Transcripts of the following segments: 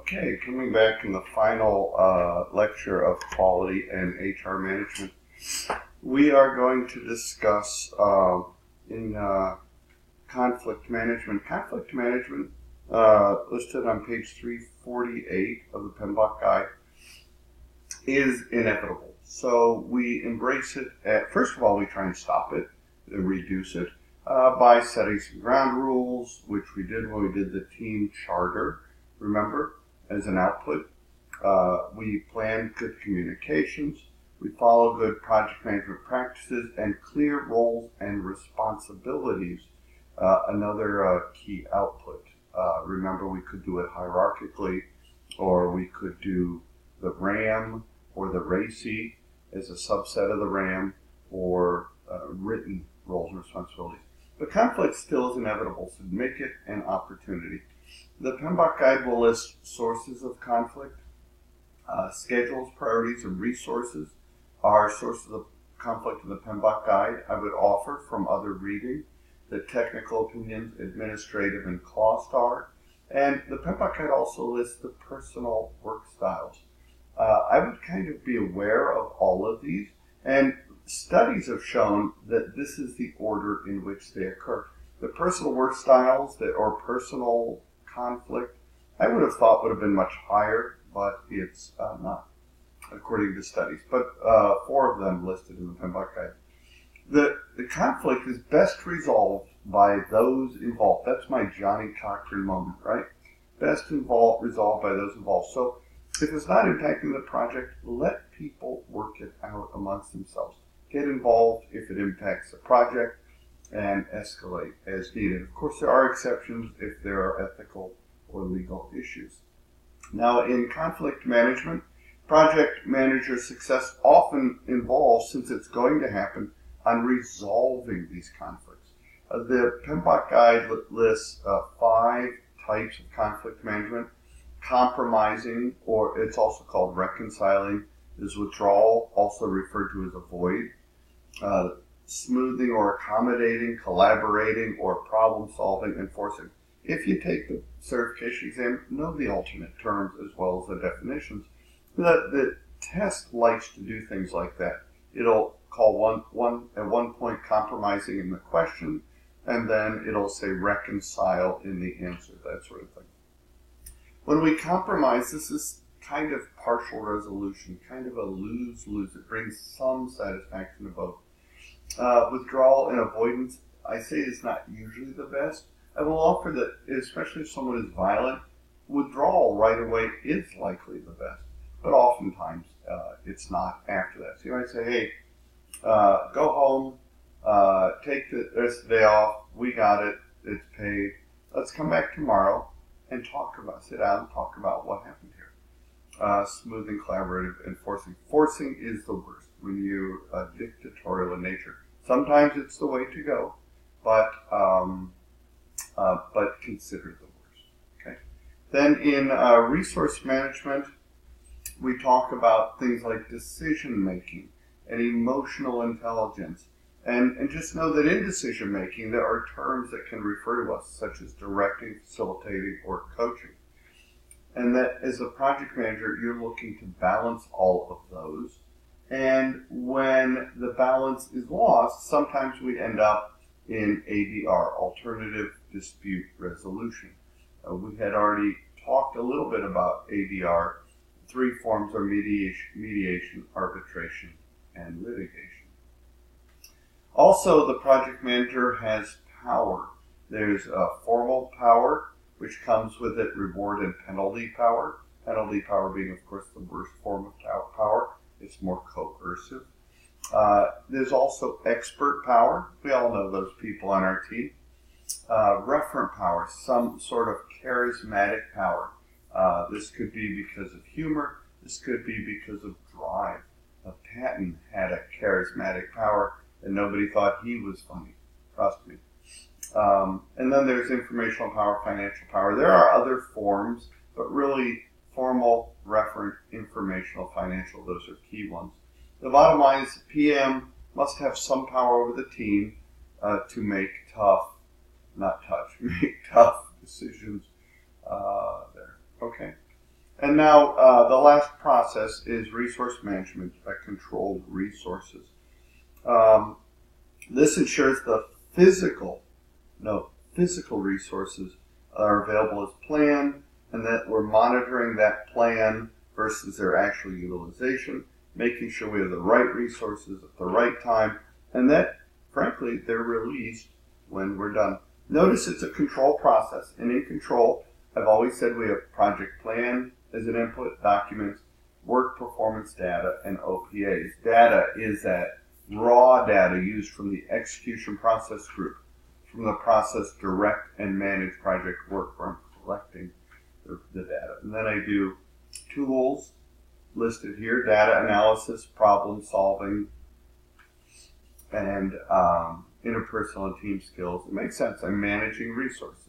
Okay, coming back in the final lecture of quality and HR management, we are going to discuss in conflict management. Conflict management, listed on page 348 of the PMBOK Guide, is inevitable. So we embrace it. First of all, we try and stop it, and reduce it, by setting some ground rules, which we did when we did the team charter, remember, as an output. We plan good communications. We follow good project management practices and clear roles and responsibilities. Another key output. Remember, we could do it hierarchically, or we could do the RAM or the RACI as a subset of the RAM, or written roles and responsibilities. But conflict still is inevitable, so make it an opportunity. The PMBOK Guide will list sources of conflict. Schedules, priorities, and resources are sources of conflict in the PMBOK Guide. I would offer from other reading the technical opinions, administrative, and cost are. And the PMBOK Guide also lists the personal work styles. I would kind of be aware of all of these, and studies have shown that this is the order in which they occur. The personal work styles or personal conflict, I would have thought would have been much higher, but it's not, according to studies. But 4 of them listed in the PMBOK Guide. The conflict is best resolved by those involved. That's my Johnny Cochran moment, right? Best resolved by those involved. So if it's not impacting the project, let people work it out amongst themselves. Get involved if it impacts the project, and escalate as needed. Of course, there are exceptions if there are ethical or legal issues. Now, in conflict management, project manager success often involves, since it's going to happen, on resolving these conflicts. The PMBOK Guide lists 5 types of conflict management. Compromising, or it's also called reconciling, is withdrawal, also referred to as avoid. Smoothing or accommodating, collaborating, or problem solving, enforcing. If you take the certification exam, know the alternate terms as well as the definitions. The test likes to do things like that. It'll call at one point compromising in the question, and then it'll say reconcile in the answer, that sort of thing. When we compromise, this is kind of partial resolution, kind of a lose-lose. It brings some satisfaction to both. Withdrawal and avoidance, I say, is not usually the best. I will offer that, especially if someone is violent, withdrawal right away is likely the best. But oftentimes, it's not after that. So you might say, hey, go home, take the rest of the day off, we got it, it's paid. Let's come back tomorrow and sit down and talk about what happened here. Smoothing, collaborative, enforcing. Forcing is the worst when you're dictatorial in nature. Sometimes it's the way to go, but consider the worst. Okay. Then in resource management, we talk about things like decision making and emotional intelligence. And just know that in decision making, there are terms that can refer to us, such as directing, facilitating, or coaching. And that as a project manager, you're looking to balance all of those. And when the balance is lost, sometimes we end up in ADR, Alternative Dispute Resolution. We had already talked a little bit about ADR. 3 forms are mediation, arbitration, and litigation. Also, the project manager has power. There's formal power, which comes with it reward and penalty power. Penalty power being, of course, the worst form of power. It's more coercive. There's also expert power. We all know those people on our team. Referent power, some sort of charismatic power. This could be because of humor. This could be because of drive. Patton had a charismatic power, and nobody thought he was funny. Trust me. And then there's informational power, financial power. There are other forms, but really formal, referent, informational, financial, those are key ones. The bottom line is PM must have some power over the team to make make tough decisions there. Okay. And now the last process is resource management, controlled resources. This ensures the physical resources are available as planned, and that we're monitoring that plan versus their actual utilization, making sure we have the right resources at the right time, and that, frankly, they're released when we're done. Notice it's a control process, and in control, I've always said we have project plan as an input, documents, work performance data, and OPAs. Data is that raw data used from the execution process group, from the process direct and manage project work where I'm collecting the data. And then I do tools listed here, data analysis, problem solving, and interpersonal and team skills. It makes sense. I'm managing resources.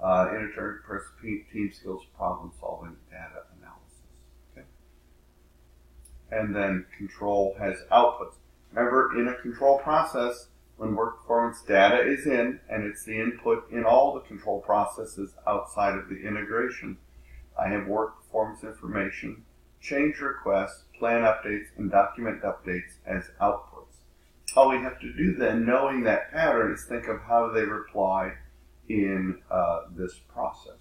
Interpersonal team skills, problem solving, data analysis. Okay. And then control has outputs. Remember, in a control process, when work performance data is in, and it's the input in all the control processes outside of the integration, I have work performance information, change requests, plan updates, and document updates as outputs. All we have to do then, knowing that pattern, is think of how they reply in this process.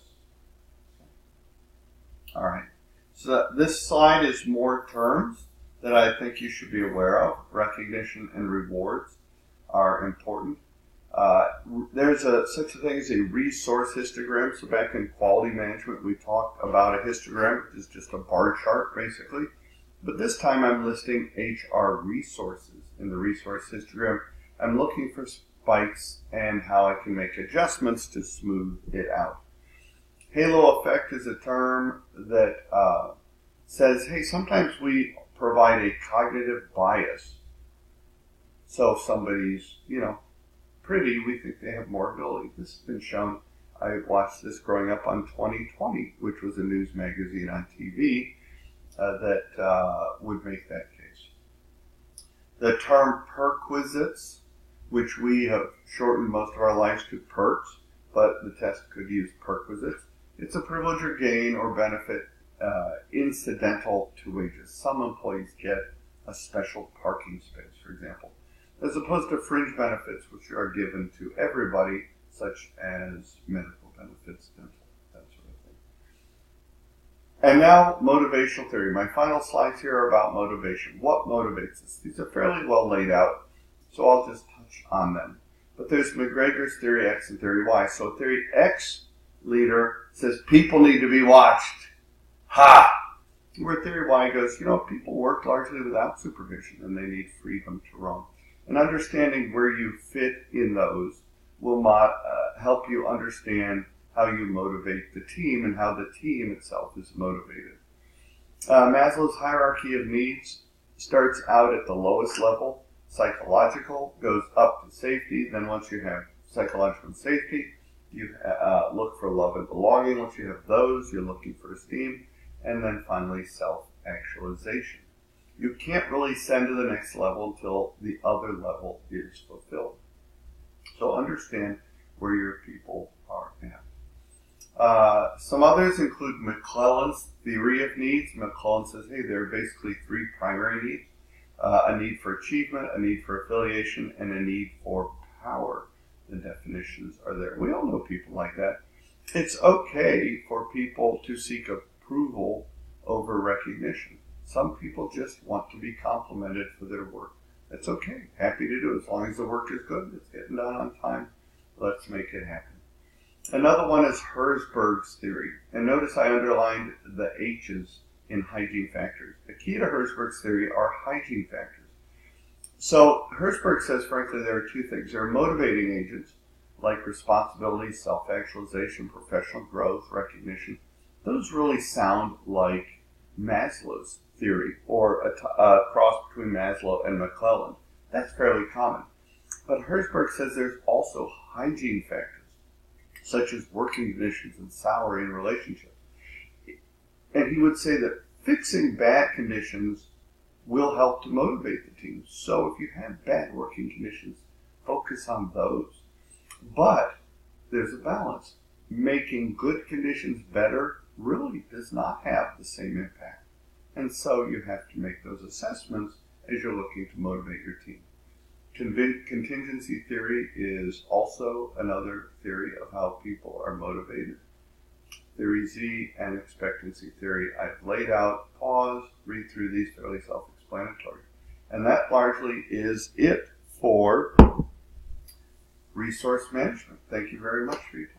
All right. So this slide is more terms that I think you should be aware of. Recognition and rewards are important. There's such a thing as a resource histogram. So back in quality management, we talked about a histogram, which is just a bar chart, basically. But this time I'm listing HR resources in the resource histogram. I'm looking for spikes and how I can make adjustments to smooth it out. Halo effect is a term that says, hey, sometimes we provide a cognitive bias. So if somebody's, pretty, we think they have more ability. This has been shown. I watched this growing up on 2020, which was a news magazine on TV that would make that case. The term perquisites, which we have shortened most of our lives to perks, but the test could use perquisites. It's a privilege or gain or benefit incidental to wages. Some employees get a special parking space, for example, as opposed to fringe benefits, which are given to everybody, such as medical benefits, dental, that sort of thing. And now, motivational theory. My final slides here are about motivation. What motivates us? These are fairly well laid out, so I'll just touch on them. But there's McGregor's theory X and theory Y. So theory X leader says people need to be watched. Ha! Where theory Y goes, people work largely without supervision and they need freedom to roam. And understanding where you fit in those will help you understand how you motivate the team and how the team itself is motivated. Maslow's hierarchy of needs starts out at the lowest level. Psychological goes up to safety. Then once you have psychological and safety, you look for love and belonging. Once you have those, you're looking for esteem. And then finally, self-actualization. You can't really send to the next level until the other level is fulfilled. So understand where your people are at. Some others include McClelland's theory of needs. McClelland says, hey, there are basically three primary needs. A need for achievement, a need for affiliation, and a need for power. The definitions are there. We all know people like that. It's okay for people to seek approval over recognition. Some people just want to be complimented for their work. That's okay. Happy to do it. As long as the work is good, it's getting done on time, let's make it happen. Another one is Herzberg's theory. And notice I underlined the H's in hygiene factors. The key to Herzberg's theory are hygiene factors. So Herzberg says, frankly, there are two things. There are motivating agents, like responsibility, self-actualization, professional growth, recognition. Those really sound like Maslow's theory, or a cross between Maslow and McClelland. That's fairly common. But Herzberg says there's also hygiene factors, such as working conditions and salary and relationships. And he would say that fixing bad conditions will help to motivate the team. So if you have bad working conditions, focus on those. But there's a balance. Making good conditions better really does not have the same impact. And so you have to make those assessments as you're looking to motivate your team. Contingency theory is also another theory of how people are motivated. Theory Z and expectancy theory I've laid out. Pause, read through these, fairly self-explanatory. And that largely is it for resource management. Thank you very much for your time.